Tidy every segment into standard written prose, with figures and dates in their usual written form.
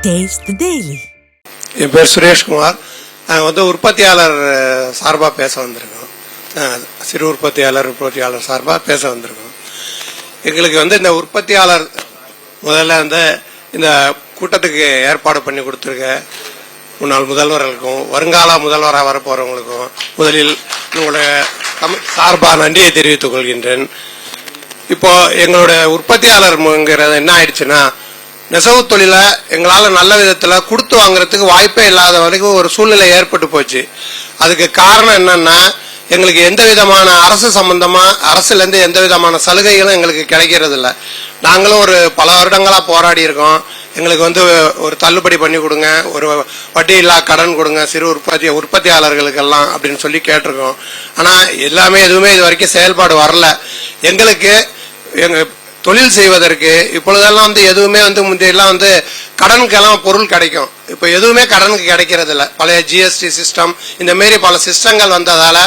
Taste the Daily. என் பேர் சுரேஷ்குமார். நாங்கள் உற்பத்தியாளர் சார்பாக பேச வந்திருக்கோம். சிறு உற்பத்தியாளர் சார்பாக பேச வந்திருக்கோம். எங்களுக்கு இந்த உற்பத்தியாளர் முதல்ல இந்த கூட்டத்துக்கு ஏற்பாடு பண்ணி கொடுத்துருக்க முன்னாள் முதல்வர்களுக்கும் வருங்கால முதல்வராக வரப்போறவங்களுக்கும் முதலில் உங்களுடைய சார்பாக நன்றியை தெரிவித்துக் கொள்கின்றேன். இப்போ எங்களுடைய உற்பத்தியாளர்ங்கிறது என்ன ஆயிடுச்சுன்னா, நெசவு தொழில எங்களால் நல்ல விதத்துல கொடுத்து வாங்குறதுக்கு வாய்ப்பே இல்லாத வரைக்கும் ஒரு சூழ்நிலை ஏற்பட்டு போச்சு. அதுக்கு காரணம் என்னன்னா, எங்களுக்கு எந்த விதமான அரசு சம்பந்தமா அரசுல இருந்து எந்த விதமான சலுகைகளும் எங்களுக்கு கிடைக்கிறது இல்லை. நாங்களும் ஒரு பல வருடங்களா போராடி இருக்கோம். எங்களுக்கு ஒரு தள்ளுபடி பண்ணி கொடுங்க, ஒரு வட்டி இல்லா கடன் கொடுங்க சிறு உற்பத்தியாளர்களுக்கெல்லாம் அப்படின்னு சொல்லி கேட்டிருக்கோம். ஆனா எதுவுமே இது வரைக்கும் செயல்பாடு வரல. எங்களுக்கு எங்க தொழில் செய்வதற்கு இப்பொழுதெல்லாம் எதுவுமே முந்தையெல்லாம் கடனுக்கெல்லாம் பொருள் கிடைக்கும். இப்ப எதுவுமே கடனுக்கு கிடைக்கிறது இல்லை. பழைய ஜிஎஸ்டி சிஸ்டம் இந்த மாரி பல சிஸ்டங்கள் வந்ததால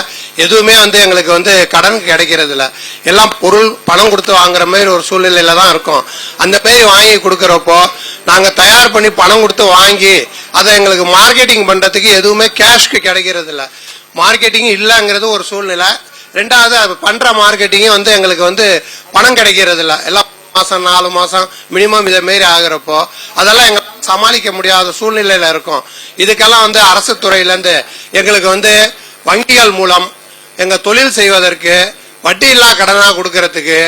எதுவுமே எங்களுக்கு கடனுக்கு கிடைக்கிறது இல்லை. எல்லாம் பொருள் பணம் கொடுத்து வாங்குற மாதிரி ஒரு சூழ்நிலையில தான் இருக்கும். அந்த மாதிரி வாங்கி கொடுக்கறப்போ நாங்க தயார் பண்ணி பணம் கொடுத்து வாங்கி அதை எங்களுக்கு மார்க்கெட்டிங் பண்றதுக்கு எதுவுமே கேஷ்க்கு கிடைக்கிறது இல்லை. மார்க்கெட்டிங் இல்லைங்கிறது ஒரு சூழ்நிலை. ரெண்டாவது அது பண்ற மார்க்கெட்டிங் எங்களுக்கு பணம் கிடைக்கிறது இல்லை. எல்லாம் மாசம் 4 மாசம் மினிமம் இதை மாரி ஆகுறப்போ அதெல்லாம் எங்க சமாளிக்க முடியாத சூழ்நிலையில இருக்கும். இதுக்கெல்லாம் அரசு துறையில இருந்து எங்களுக்கு வங்கிகள் மூலம் எங்க தொழில் செய்வதற்கு வட்டி இல்லா கடனா கொடுக்கறதுக்கு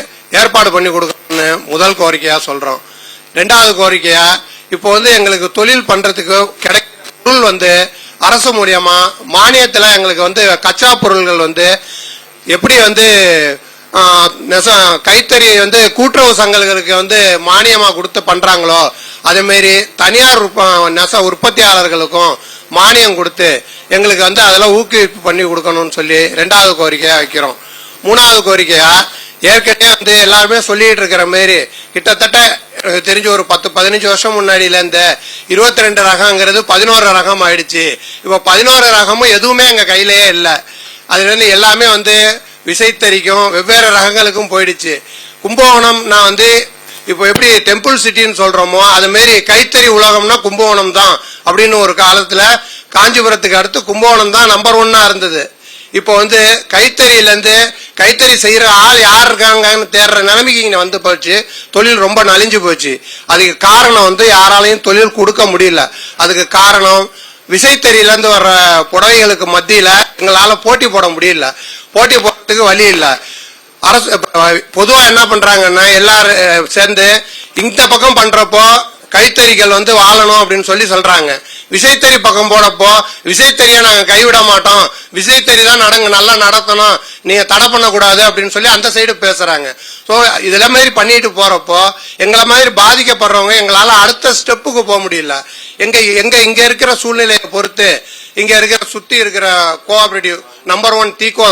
ஏற்பாடு பண்ணி கொடுக்கணும்னு முதல் கோரிக்கையா சொல்றோம். ரெண்டாவது கோரிக்கையா இப்போ எங்களுக்கு தொழில் பண்றதுக்கு கிடைக்கிற பொருள் அரசு மூலியமா மானியத்துல எங்களுக்கு கச்சா பொருள்கள் எப்படி கைத்தறி கூட்டுறவு சங்கங்களுக்கு மானியமா கொடுத்து பண்றாங்களோ அதே மாதிரி தனியார் நெச உற்பத்தியாளர்களுக்கும் மானியம் கொடுத்து எங்களுக்கு அதெல்லாம் ஊக்குவிப்பு பண்ணி கொடுக்கணும்னு சொல்லி ரெண்டாவது கோரிக்கையா வைக்கிறோம். மூணாவது கோரிக்கையா ஏற்கனவே எல்லாருமே சொல்லிட்டு இருக்கிற மாதிரி கிட்டத்தட்ட தெரிஞ்ச ஒரு 10-15 வருஷம் முன்னாடியில இந்த 22 ரகங்கிறது 11 ரகம் ஆயிடுச்சு. இப்ப 11 ரகமும் எதுவுமே எங்க கையிலேயே இல்லை. அதுல எல்லாமே விசைத்தறிக்கும் வெவ்வேறு ரகங்களுக்கும் போயிடுச்சு. கும்பகோணம் நான் இப்போ எப்படி டெம்பிள் சிட்டின்னு சொல்றோமோ அது மாரி கைத்தறி உலகம்னா கும்பகோணம் தான் அப்படின்னு ஒரு காலத்துல காஞ்சிபுரத்துக்கு அடுத்து கும்பகோணம் தான் நம்பர் 1 இருந்தது. இப்போ கைத்தறியில இருந்து கைத்தறி செய்யற ஆள் யார் இருக்காங்கன்னு தேடுற நிலைமைக்கு போச்சு. தொழில் ரொம்ப நலிஞ்சு போச்சு. அதுக்கு காரணம் யாராலையும் தொழில் கொடுக்க முடியல. அதுக்கு காரணம் விசைத்தறியில இருந்து வர்ற புடவைகளுக்கு மத்தியில எங்களால போட்டி போட முடியல. போட்டி போடுறதுக்கு வழி இல்ல. அரசு பொதுவா என்ன பண்றாங்கன்னா எல்லாரும் சேர்ந்து இந்த பக்கம் பண்றப்போ கைத்தறிகள் வாழணும் அப்படின்னு சொல்றாங்க. விசைத்தறி பக்கம் போடப்போ விசைத்தறியை நாங்க கைவிட மாட்டோம், விசைத்தறி தான் நல்லா நடத்தணும், நீங்க தடை பண்ணக்கூடாது அப்படின்னு சொல்லி அந்த சைடு பேசுறாங்க. ஸோ இதுல மாதிரி பண்ணிட்டு போறப்போ எங்களை மாதிரி பாதிக்கப்படுறவங்க எங்களால அடுத்த ஸ்டெப்புக்கு போக முடியல. இங்க இருக்கிற சூழ்நிலையை பொறுத்து இங்க இருக்கிற சுத்தி இருக்கிற கோஆபரேட்டிவ் நம்பர் 1 தீகோ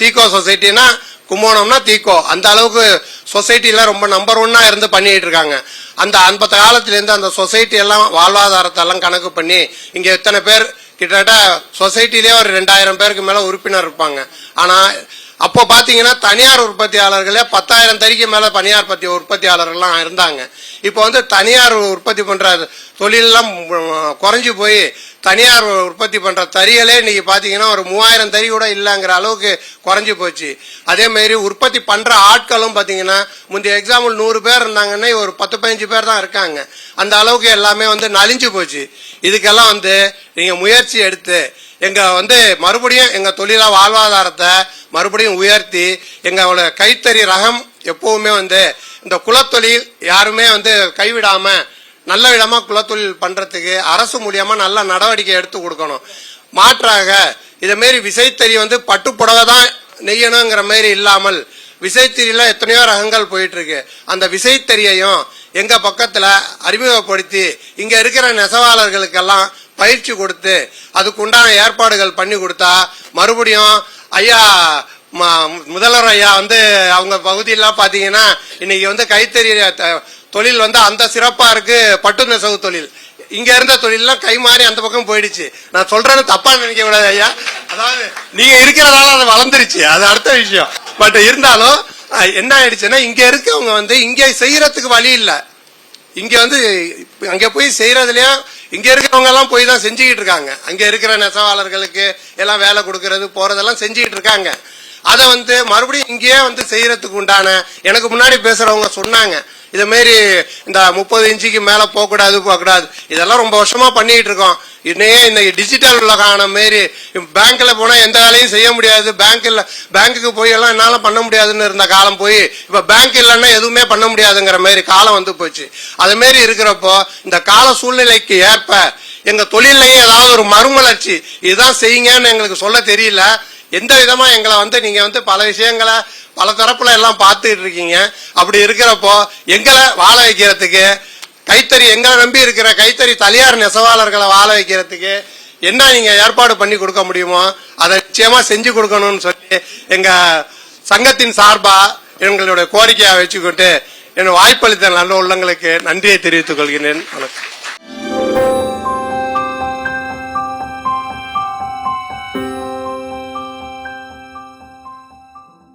தீகோ சொசைட்டினா கும்போணம்னா தீகோ அந்த அளவுக்கு சொசைட்டில ரொம்ப நம்பர் 1 இருந்து பண்ணிட்டு இருக்காங்க. அந்த காலத்துல இருந்து அந்த சொசைட்டி எல்லாம் வாழ்வாதாரத்தை எல்லாம் கணக்கு பண்ணி இங்க எத்தனை பேர் கிட்டத்தட்ட சொசைட்டிலேயே ஒரு 2000 பேருக்கு மேல உறுப்பினர் இருப்பாங்க. ஆனா அப்போ பாத்தீங்கன்னா தனியார் உற்பத்தியாளர்களே 10,000 தறிக்கு மேல தனியார் உற்பத்தியாளர்கள்லாம் இருந்தாங்க. இப்போ தனியார் உற்பத்தி பண்ற தொழில் எல்லாம் குறைஞ்சு போய் தனியார் உற்பத்தி பண்ற தறிகளே இன்னைக்கு பாத்தீங்கன்னா ஒரு 3000 தறி கூட இல்லங்கிற அளவுக்கு குறைஞ்சு போச்சு. அதே மாதிரி உற்பத்தி பண்ற ஆட்களும் பாத்தீங்கன்னா முந்தைய எக்ஸாம்பிள் 100 பேர் இருந்தாங்கன்னா ஒரு 10-15 பேர் தான் இருக்காங்க. அந்த அளவுக்கு எல்லாமே நலிஞ்சு போச்சு. இதுக்கெல்லாம் நீங்க முயற்சி எடுத்து எங்க மறுபடியும் எங்க தொழிலா வாழ்வாதாரத்தை மறுபடியும் உயர்த்தி எங்களோட கைத்தறி ரகம் எப்பவுமே இந்த குலத்தொழில் யாருமே கைவிடாம நல்ல விதமா குலத்தொழில் பண்றதுக்கு அரசு மூலியமா நல்ல நடவடிக்கை எடுத்து கொடுக்கணும். மாற்றாக இத மாரி விசைத்தறி பட்டு புடவை தான் நெய்யணுங்கிற மாதிரி இல்லாமல் விசைத்தறியில எத்தனையோ ரகங்கள் போயிட்டு இருக்கு. அந்த விசைத்தறியையும் எங்க பக்கத்துல அறிமுகப்படுத்தி இங்க இருக்கிற நெசவாளர்களுக்கெல்லாம் பயிற்சி கொடுத்து அதுக்கு உண்டான ஏற்பாடுகள் பண்ணி கொடுத்தா மறுபடியும் ஐயா முதல்வர் ஐயா அவங்க பகுதியெல்லாம் பாத்தீங்கன்னா இன்னைக்கு கைத்தறி தொழில் அந்த சிறப்பா இருக்கு. பட்டு நெசவு தொழில் இங்க இருந்த தொழிலாம் கை மாறி அந்த பக்கம் போயிடுச்சு. நான் சொல்றேன்னு தப்பா நினைக்க கூடாது ஐயா. அதாவது நீங்க இருக்கிறதால அது வளர்ந்துருச்சு, அது அடுத்த விஷயம். பட் இருந்தாலும் என்ன ஆயிடுச்சுன்னா இங்க இருக்கவங்க இங்க செய்யறதுக்கு வழி இல்ல. இங்க வந்து அங்க போய் செய்யறதுலயும் இங்க இருக்கிறவங்க எல்லாம் போய் தான் செஞ்சுக்கிட்டு இருக்காங்க. அங்க இருக்கிற நெசவாளர்களுக்கு எல்லாம் வேலை கொடுக்கறது போறதெல்லாம் செஞ்சுக்கிட்டு இருக்காங்க. அதை வந்து மறுபடியும் இங்கேயே வந்து செய்யறதுக்கு உண்டான எனக்கு முன்னாடி பேசுறவங்க சொன்னாங்க, இத மாரி இந்த 30 இன்ச்சுக்கு மேல போகக்கூடாது இதெல்லாம் ரொம்ப வருஷமா பண்ணிட்டு இருக்கோம். இன்னையே இந்த டிஜிட்டல் உலகான மாரி பேங்க்ல போனா எந்த வேலையும் செய்ய முடியாது, பேங்க்குக்கு போய் எல்லாம் என்னால பண்ண முடியாதுன்னு இருந்த காலம் போய் இப்ப பேங்க் இல்லைன்னா எதுவுமே பண்ண முடியாதுங்கிற மாதிரி காலம் வந்து போச்சு. அது மாரி இருக்கிறப்போ இந்த கால சூழ்நிலைக்கு ஏற்ப எங்க தொழிலையும் ஏதாவது ஒரு மறுமலர்ச்சி இதுதான் செய்யுங்கன்னு எங்களுக்கு சொல்ல தெரியல. எந்த விதமா எங்களை வந்து நீங்க வந்து பல விஷயங்களை பல தரப்புல எல்லாம் பார்த்துட்டு இருக்கீங்க. அப்படி இருக்கிறப்போ எங்களை வாழ வைக்கிறதுக்கு கைத்தறி எங்களை நம்பி இருக்கிற கைத்தறி தனியார் நெசவாளர்களை வாழ வைக்கிறதுக்கு என்ன நீங்க ஏற்பாடு பண்ணி கொடுக்க முடியுமோ அதை நிச்சயமா செஞ்சு கொடுக்கணும்னு சொல்லி எங்க சங்கத்தின் சார்பா எங்களுடைய கோரிக்கையை வச்சுக்கிட்டு என் வாய்ப்பளித்த நல்ல உள்ளங்களுக்கு நன்றியை தெரிவித்துக் கொள்கிறேன். வணக்கம்.